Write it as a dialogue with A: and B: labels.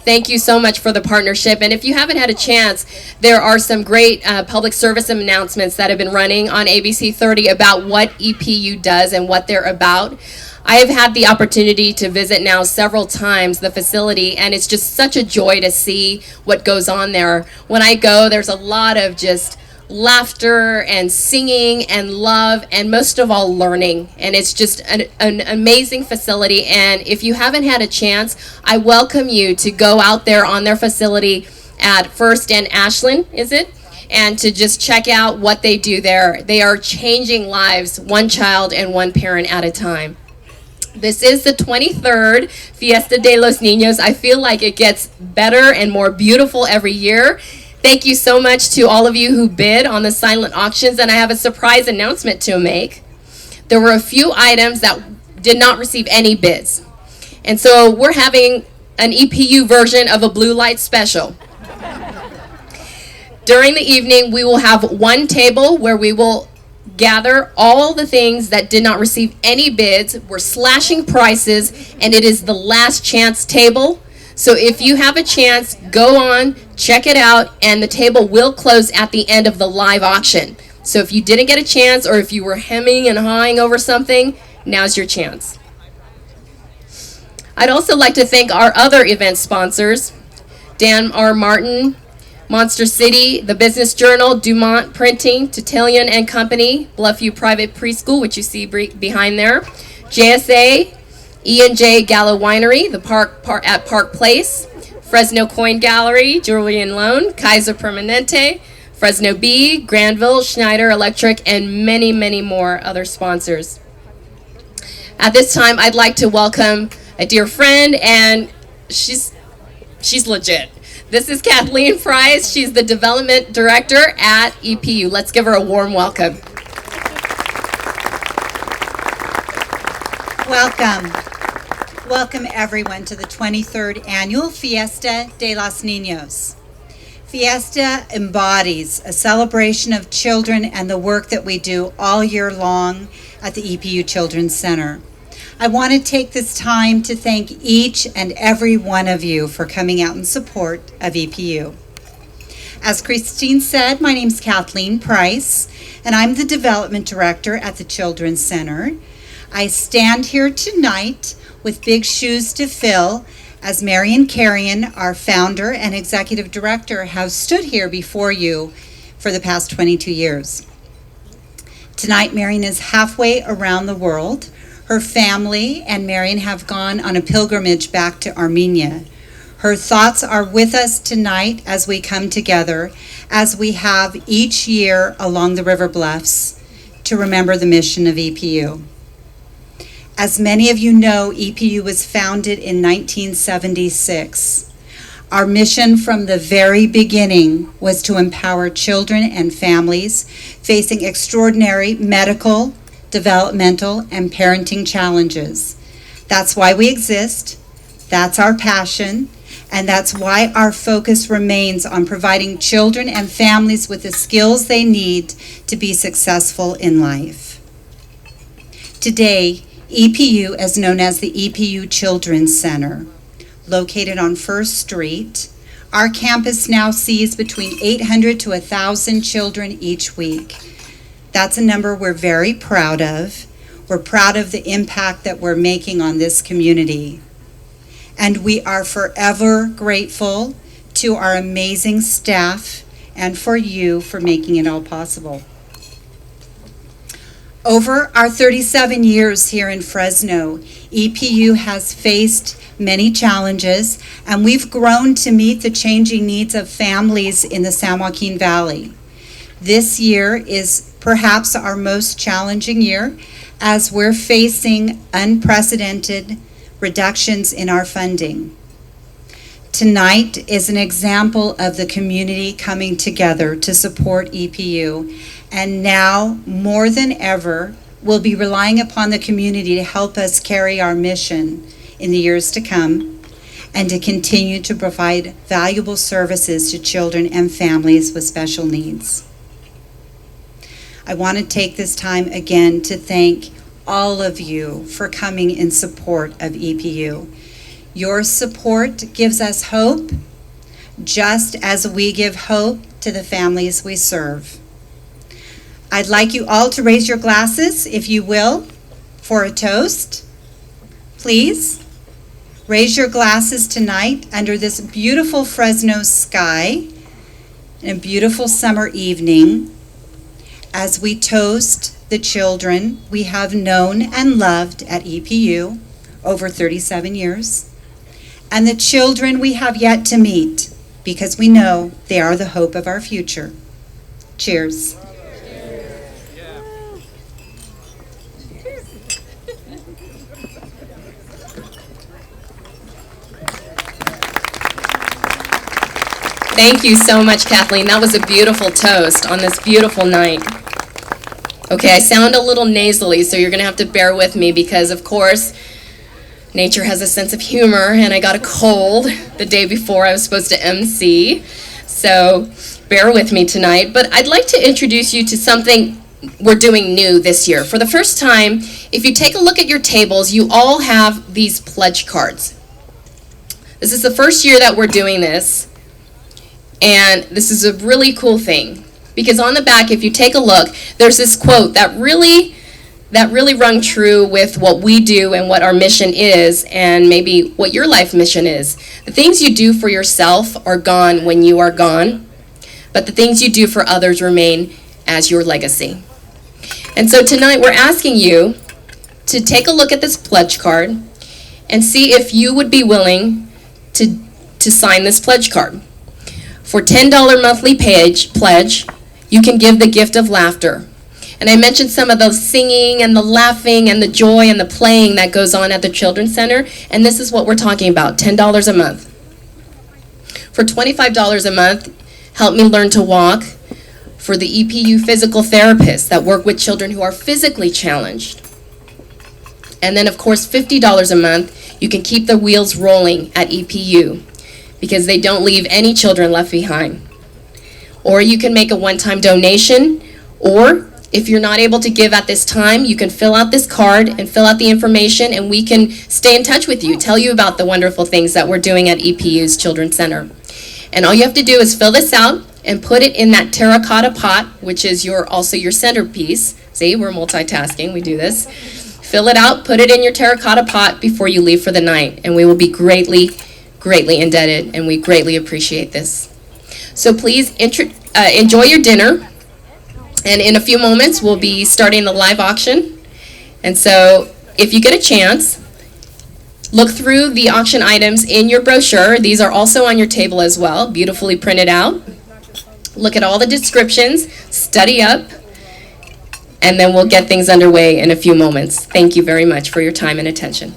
A: Thank you so much for the partnership. And if you haven't had a chance, there are some great public service announcements that have been running on ABC 30 about what EPU does and what they're about. I have had the opportunity to visit now several times the facility, and it's just such a joy to see what goes on there. When I go, there's a lot of just laughter and singing and love, and most of all, learning. And it's just an amazing facility. And if you haven't had a chance, I welcome you to go out there on their facility at First and Ashland, is it? And to just check out what they do there. They are changing lives, one child and one parent at a time. This is the 23rd Fiesta de los Niños. I feel like it gets better and more beautiful every year. Thank you so much to all of you who bid on the silent auctions, and I have a surprise announcement to make. There were a few items that did not receive any bids. And so we're having an EPU version of a blue light special. During the evening, we will have one table where we will gather all the things that did not receive any bids. We're slashing prices, and it is the last chance table. So if you have a chance, go on, check it out, and the table will close at the end of the live auction. So if you didn't get a chance, or if you were hemming and hawing over something, now's your chance. I'd also like to thank our other event sponsors, Dan R. Martin, Monster City, the Business Journal, Dumont Printing, Titillion and Company, Bluffview Private Preschool, which you see behind there, JSA, E&J Gallo Winery, the park at Park Place, Fresno Coin Gallery, Julian Loan, Kaiser Permanente, Fresno B, Granville, Schneider Electric, and many, many more other sponsors. At this time, I'd like to welcome a dear friend, and she's legit. This is Kathleen Price. She's the Development Director at EPU. Let's give her a warm welcome.
B: Welcome. Welcome everyone to the 23rd Annual Fiesta de los Niños. Fiesta embodies a celebration of children and the work that we do all year long at the EPU Children's Center. I want to take this time to thank each and every one of you for coming out in support of EPU. As Christine said, my name's Kathleen Price, and I'm the Development Director at the Children's Center. I stand here tonight with big shoes to fill, as Marion Carrion, our founder and executive director, has stood here before you for the past 22 years. Tonight, Marion is halfway around the world. Her family and Marion have gone on a pilgrimage back to Armenia. Her thoughts are with us tonight as we come together, as we have each year along the river bluffs, to remember the mission of EPU. As many of you know, EPU was founded in 1976. Our mission from the very beginning was to empower children and families facing extraordinary medical, developmental, and parenting challenges. That's why we exist, that's our passion, and that's why our focus remains on providing children and families with the skills they need to be successful in life. Today, EPU is known as the EPU Children's Center. Located on First Street, our campus now sees between 800 to 1,000 children each week. That's a number we're very proud of. We're proud of the impact that we're making on this community. And we are forever grateful to our amazing staff and for you for making it all possible. Over our 37 years here in Fresno, EPU has faced many challenges, and we've grown to meet the changing needs of families in the San Joaquin Valley. This year is perhaps our most challenging year, as we're facing unprecedented reductions in our funding. Tonight is an example of the community coming together to support EPU, and now more than ever, we'll be relying upon the community to help us carry our mission in the years to come and to continue to provide valuable services to children and families with special needs. I want to take this time again to thank all of you for coming in support of EPU. Your support gives us hope, just as we give hope to the families we serve. I'd like you all to raise your glasses, if you will, for a toast. Please raise your glasses tonight under this beautiful Fresno sky and a beautiful summer evening as we toast the children we have known and loved at EPU over 37 years, and the children we have yet to meet, because we know they are the hope of our future. Cheers.
A: Thank you so much, Kathleen. That was a beautiful toast on this beautiful night. Okay, I sound a little nasally, so you're going to have to bear with me because, of course, nature has a sense of humor, and I got a cold the day before I was supposed to MC. So bear with me tonight. But I'd like to introduce you to something we're doing new this year. For the first time, if you take a look at your tables, you all have these pledge cards. This is the first year that we're doing this. And this is a really cool thing, because on the back, if you take a look, there's this quote that really rung true with what we do and what our mission is, and maybe what your life mission is. The things you do for yourself are gone when you are gone, but the things you do for others remain as your legacy. And so tonight we're asking you to take a look at this pledge card and see if you would be willing to sign this pledge card. For $10 monthly pledge, you can give the gift of laughter. And I mentioned some of the singing and the laughing and the joy and the playing that goes on at the Children's Center, and this is what we're talking about, $10 a month. For $25 a month, help me learn to walk. For the EPU physical therapists that work with children who are physically challenged. And then, of course, $50 a month, you can keep the wheels rolling at EPU, because they don't leave any children left behind. Or you can make a one-time donation, or if you're not able to give at this time, you can fill out this card and fill out the information, and we can stay in touch with you, tell you about the wonderful things that we're doing at EPU's Children's Center. And all you have to do is fill this out and put it in that terracotta pot, which is also your centerpiece. See, we're multitasking, we do this. Fill it out, put it in your terracotta pot before you leave for the night, and we will be greatly indebted, and we greatly appreciate this. So please enjoy your dinner, and in a few moments we'll be starting the live auction. And so if you get a chance, look through the auction items in your brochure. These are also on your table as well, beautifully printed out. Look at all the descriptions, study up, and then we'll get things underway in a few moments. Thank you very much for your time and attention.